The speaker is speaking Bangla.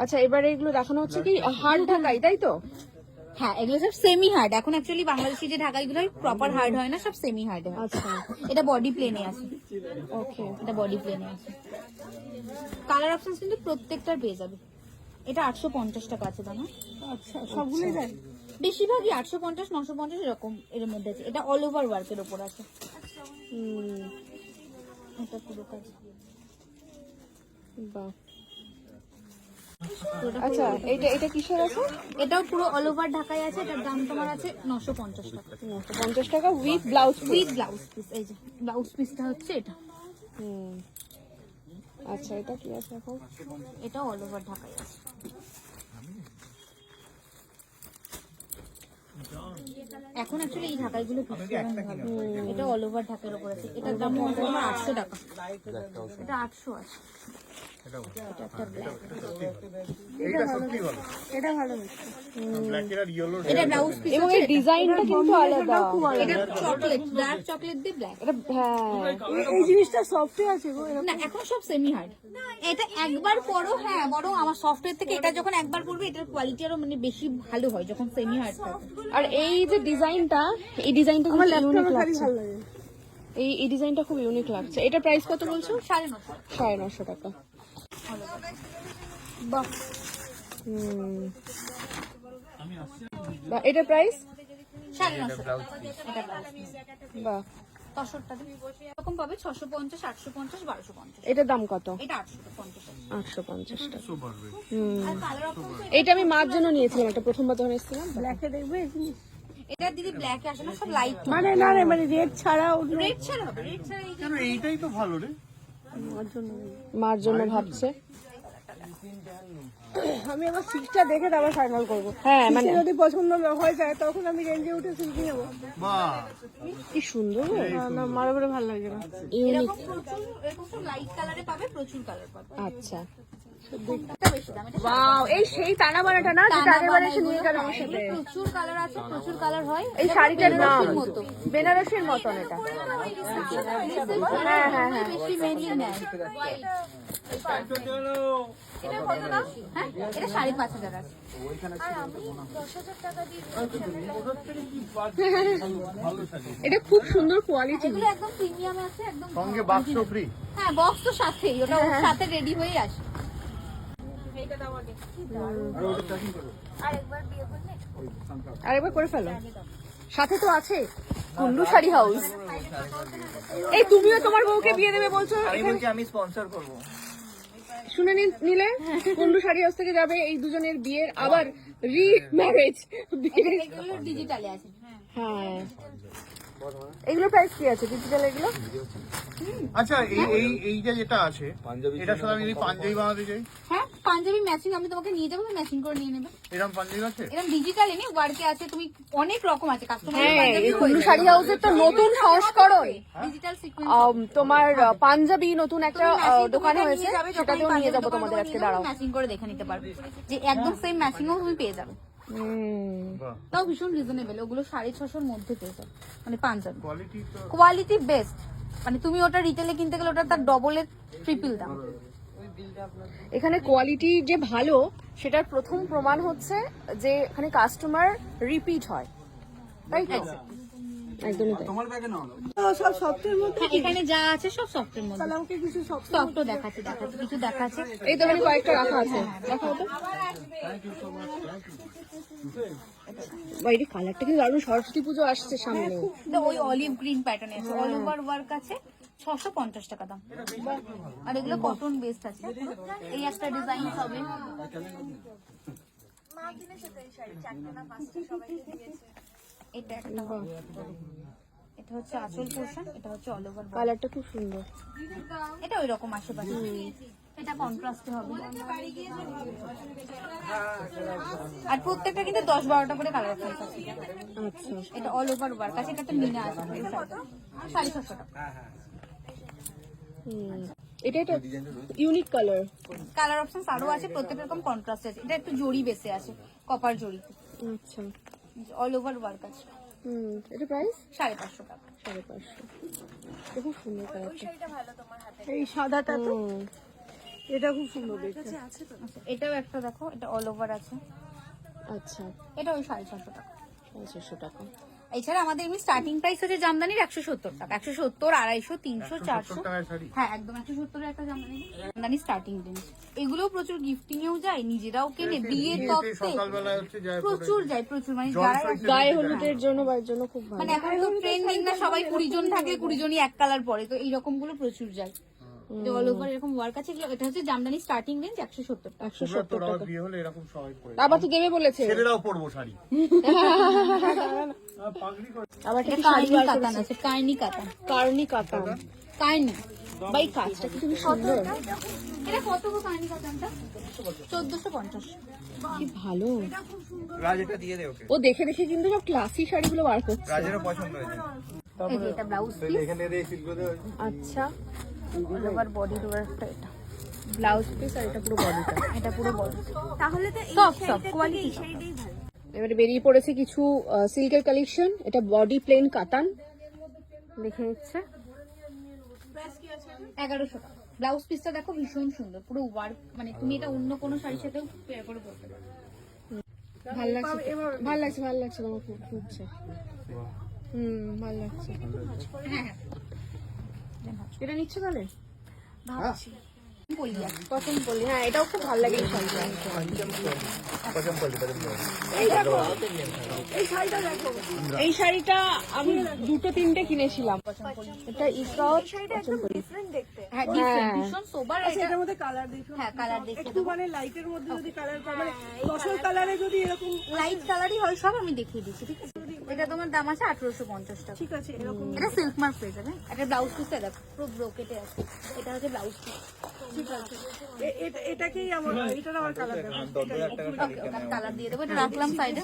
আচ্ছা, এবারে এগুলো দেখানো হচ্ছে কি হার্ড ঢাকাই, তাই তো? হ্যাঁ, এগুলো সব সেমি হার্ড। এখন অ্যাকচুয়ালি বাংলাদেশি যে ঢাকাইগুলো হয় প্রপার হার্ড হয় না, সব সেমি হার্ড হয়। আচ্ছা, এটা বডি প্লেনে আছে। ওকে। এটা বডি প্লেনে আছে। কালার অপশনস কিন্তু প্রত্যেকটার পেয়ে যাবে। এটা 850 টাকা আছে দাম। আচ্ছা, সবগুলোই দেয়? বেশিরভাগই 850, 950 এরকম এর মধ্যে আছে। এটা অল ওভার ওয়ার্কের উপর আছে। এটা পুরো কাজ। বাহ। আচ্ছা, এটা কিসের আছে? এটাও পুরো অল ওভার ঢাকায় আছে। এটার দাম তোমার আছে 950 টাকা। 950 টাকা with blouse with blouse piece. এই যে ব্লাউজ পিসটা হচ্ছে এটা। আচ্ছা, এটা কি আছে এখন? এটা অল ওভার ঢাকায় আছে। এখন অ্যাকচুয়ালি এই ঢাকাইগুলো ভীষণ ভালো। এটা অল ওভার ঢাকার উপর আছে। এটার দাম হচ্ছে তোমার 800 টাকা। এটা 800 আছে। এটা একটা ব্ল্যাক। এটা ভালো। এটা ব্লাউজ পিস এবং এই ডিজাইনটা কিন্তু আলাদা। এটা চকলেট, ডার্ক চকলেট দিয়ে ব্ল্যাক। এটা এই জিনিসটা সফট আছে গো। না, এখন সব সেমি হার্ড। এটা একবার পরো, হ্যাঁ, বরং আমার সফটওয়্যার থেকে এটা যখন একবার পরবে এটার কোয়ালিটি আরো মানে বেশি ভালো হয় যখন সেমি হার্ড থাকে। আর এই যে ডিজাইনটা, এই ডিজাইনটা খুব ইউনিক লাগছে। এই ডিজাইনটা খুব ইউনিক লাগছে। এটা প্রাইস কত বলছো? 950 টাকা। বাহ। এটা প্রাইস 950 টাকা। এটা বাহ। তসরটা এরকম পাবে 650, 850, 1250। এটার দাম কত? এটা 850 টাকা। 850 টাকা। আর কালার অপশন এইটা আমি মার জন্য নিয়েছিলাম, এটা প্রথমবার যখন এসেছিলাম। ব্ল্যাকে দেখবে এটা দিদি ব্ল্যাকে আসে না, সব লাইট মানে না রে, মানে রেড ছাড়া অন্য রেড ছাড়া হবে। রেড ছাড়া এই কেন এইটাই তো ভালো রে। মার জন্য ভাবছে। আমি আবার সিক্সটা দেখে তারপর ফাইনাল করবো। হ্যাঁ, মানে যদি পছন্দ হয়ে যায় তখন আমি রেঞ্জে উঠে সিল্ক নেবো। বাহ, কি সুন্দর। না মারা বলে ভালো লাগে না। ইউনিক। এরকম সব লাইট কালারে পাবে, প্রচুর কালার পাবে। আচ্ছা, এটা বেশি দাম। এটা ওয়াও, এই সেই টানা বানাটা না, যেটা আগেরবার এসে নিয়ে গেল আমার সাথে। প্রচুর কালার আছে, প্রচুর কালার হয়। এই শাড়িটার নাম বেনারসির মতো। বেনারসির মতন এটা। হ্যাঁ হ্যাঁ হ্যাঁ। বেশি মেরিয়ে নেয়। এটা কত দাম? হ্যাঁ, এটা 5,500 আছে। আর আমি 10,000 টাকা দিয়ে এটা খুব সুন্দর কোয়ালিটি। এগুলো একদম প্রিমিয়াম আছে, একদম সঙ্গে বাক্স ফ্রি। হ্যাঁ, বক্স তো সাথেই, ওটা ওর সাথে রেডি হয়ে আসে। আরেকবার করে ফেলো। সাথে তো আছে কুল্লু শাড়ি হাউস। এই তুমিও তোমার বউকে বিয়ে দেবে বলছো, আমি বলছি আমি স্পন্সর করব। শুনে নিলে কুল্লু শাড়ি হাউস থেকে যাবে এই দুজনের বিয়ের আবার রিম্যারেজ। এগুলো ডিজিটালে আছে। হ্যাঁ, এগুলো প্রাইস কি আছে ডিজিটাল এগুলো? আচ্ছা, এই যেটা আছে এটা সাথে আমি যদি পাঞ্জাবি বানাতে চাই, হ্যাঁ, পাঞ্জাবি ম্যাচিং আমি তোমাকে নিয়ে যাবো, ম্যাচিং করে নিয়ে নেবে। এরকম পাঞ্জাবি আছে? এরকম ডিজিটাল এনে ওয়ার্কে আছে, তুমি অনেক রকম আছে কাস্টমার। হ্যাঁ, এই কুল্লু শাড়ি হাউসের তো নতুন সংস্করণ, ডিজিটাল সিকোয়েন্স তোমার পাঞ্জাবি নতুন একটা দোকান হয়েছে, সেটাতেও নিয়ে যাবো তোমাদের আজকে। দাঁড়াও, ম্যাচিং করে দেখে নিতে পারবে যে একদম সেম ম্যাচিংও তুমি পেয়ে যাবে। বাহ, তাও ভীষণ রিজনেবল। ওগুলো 650-র মধ্যে পেয়ে যাবে, মানে পাঞ্জাবি কোয়ালিটি তো কোয়ালিটি বেস্ট। মানে তুমি ওটা রিটেলে কিনতে গেলে ওটা তার ডবলের ট্রিপল দাম। এখানে কোয়ালিটি যে ভালো সেটার প্রথম প্রমাণ হচ্ছে যে এখানে কাস্টমার রিপিট হয়, তাই তো? একদমই তাই। সব সফটের মধ্যে হ্যাঁ, এখানে যা আছে সব সফটের মধ্যে। আমাকে কিছু সফট সফটও দেখাচ্ছে, কিছু দেখাচ্ছে। এই তো এখানে কয়েকটা রাখা আছে, দেখাও তো। বাইরে কালারটা কিন্তু দারুণ। সরস্বতী পুজো আসছে সামনে। তো ওই অলিভ গ্রিন প্যাটার্নে আছে, অল ওভার ওয়ার্ক আছে, 650 টাকা দাম। আর এগুলো কটন বেস্ট আছে। এই একটা ডিজাইন হবে, এটা একটা হবে। এটা হচ্ছে আঁচল পোর্শন, এটা হচ্ছে অল ওভার। কালারটা খুব সুন্দর। এটা ওই রকম আশেপাশে। এটা কন্ট্রাস্টে হবে। আর প্রত্যেকটা কিন্তু 10-12টা করে কালার অপশন আছে। আচ্ছা, এটা অল ওভার ওয়ার্ক আছে। এটা তো মিনা আছে, 650 টাকা। এটা এটা ইউনিক কালার। কালার অপশন আরো আছে, প্রত্যেক রকম কন্ট্রাস্ট আছে। এটা একটু জরি বেসে আছে, কপার জরি, আচ্ছা, অল ওভার ওয়ার্ক আছে। এটা প্রাইস 550 টাকা। 550। খুব সুন্দর কালারটা। এই সাদাটা তো এটা খুব সুন্দর দেখতে। আচ্ছা, এটাও একটা দেখো, এটা অল ওভার আছে, আচ্ছা, এটা ওই 650 টাকা। 650 টাকা। এছাড়া আমাদের এমনি স্টার্টিং প্রাইস হচ্ছে জামদানির 170 টাকা, 170, 250, 300, 400। 70 টাকায় শাড়ি। হ্যাঁ একদম 170 এর একটা জামদানি স্টার্টিং রেঞ্জ। এগুলোও প্রচুর গিফটিং এও যায়, নিজেরাও কেনে, বিয়ের বিয়েতে তত্ত্বে সকালবেলা হচ্ছে যায় প্রচুর যায়, প্রচুর। মানে জল যারা সইতে গায়ে হলুদের জন্য বা এর জন্য খুব ভালো। মানে এখন তো ট্রেন্ডিং না, সবাই 20 জন থাকলে 20 জনই এক কালার পরে, তো এইরকম গুলো প্রচুর যায়। এটা অল ওভার এরকম ওয়ার্ক আছে, এগুলো এটা হচ্ছে জামদানি স্টার্টিং রেঞ্জ 170 টাকা। 170 তোরা টাকা। বিয়ে হলে এরকম সবাই পরে আবার তো দেবে বলেছে। ছেলেরাও পরবো শাড়ি। পাগড়ি করে আবার এটা কি শাড়ি কার্নি বার কাতান করেছে। আছে, কার্নি কাতান, কার্নি কাতান। কার্নি। ভাই কাজটা কি তুমি সুন্দর। এটা কত গো কার্নি কাতানটা? 1450। কি ভালো। রাজ এটা দিয়ে দে ওকে, ও দেখে দেখে কিন্তু সব ক্লাসি শাড়িগুলো বার করছে। রাজেরও পছন্দ হয়েছে। এই যে এটা ব্লাউজ পিস, এখানে দিয়ে সিল্ক দিয়ে আচ্ছা, অল ওভার বডির ওয়ার্কটা এটা। ব্লাউজ পিস আর এটা পুরো বডিটা। এটা পুরো বডি। তাহলে তো সব কোয়ালিটি। এবারে বেরিয়ে পড়েছে কিছু সিল্কের কালেকশন। এটা বডি প্লেন কাতান দেখে নিচ্ছে। 1100 টাকা। ব্লাউজ পিসটা দেখো ভীষণ সুন্দর, পুরো ওয়ার্ক, মানে তুমি এটা অন্য কোনো শাড়ির সাথেও পেয়ার করে পরতে পারো। ভালো লাগছে তো? ভালো লাগছে, ভালো লাগছে তোমার খুব খুবছে। ভালো লাগছে। হ্যাঁ এটা নিচ্ছে তাহলে? ভাবছি বলি আর কটন পলি। হ্যাঁ, এটাও খুব ভালো লাগে এই শাড়িটা। এই শাড়িটা আমি 2-3টে কিনেছিলাম। এটা ইকাও ডিফারেন্ট দেখতে। হ্যাঁ different, ভীষণ সোবার। আচ্ছা, এটার মধ্যে কালার দেখুন। হ্যাঁ কালার দেখে একটু মানে লাইটের মধ্যে যদি কালার মানে তসর কালারে যদি এরকম, লাইট কালারই হয় সব, আমি দেখিয়ে দিচ্ছি, ঠিক আছে? এটা তোমার দাম আছে 1850 টাকা। ঠিক আছে এরকম। এটা সিল্ক মার্ক পেয়ে যাবে। একটা ব্লাউজ পিসটা দেখো পুরো ব্রোকেটে আছে, এটা হচ্ছে ব্লাউজ পিস। ঠিক আছে, এটাকেই আমার, এটার আমার কালার দেখুন। ওকে, কালার দিয়ে দেবো, এটা রাখলাম সাইডে।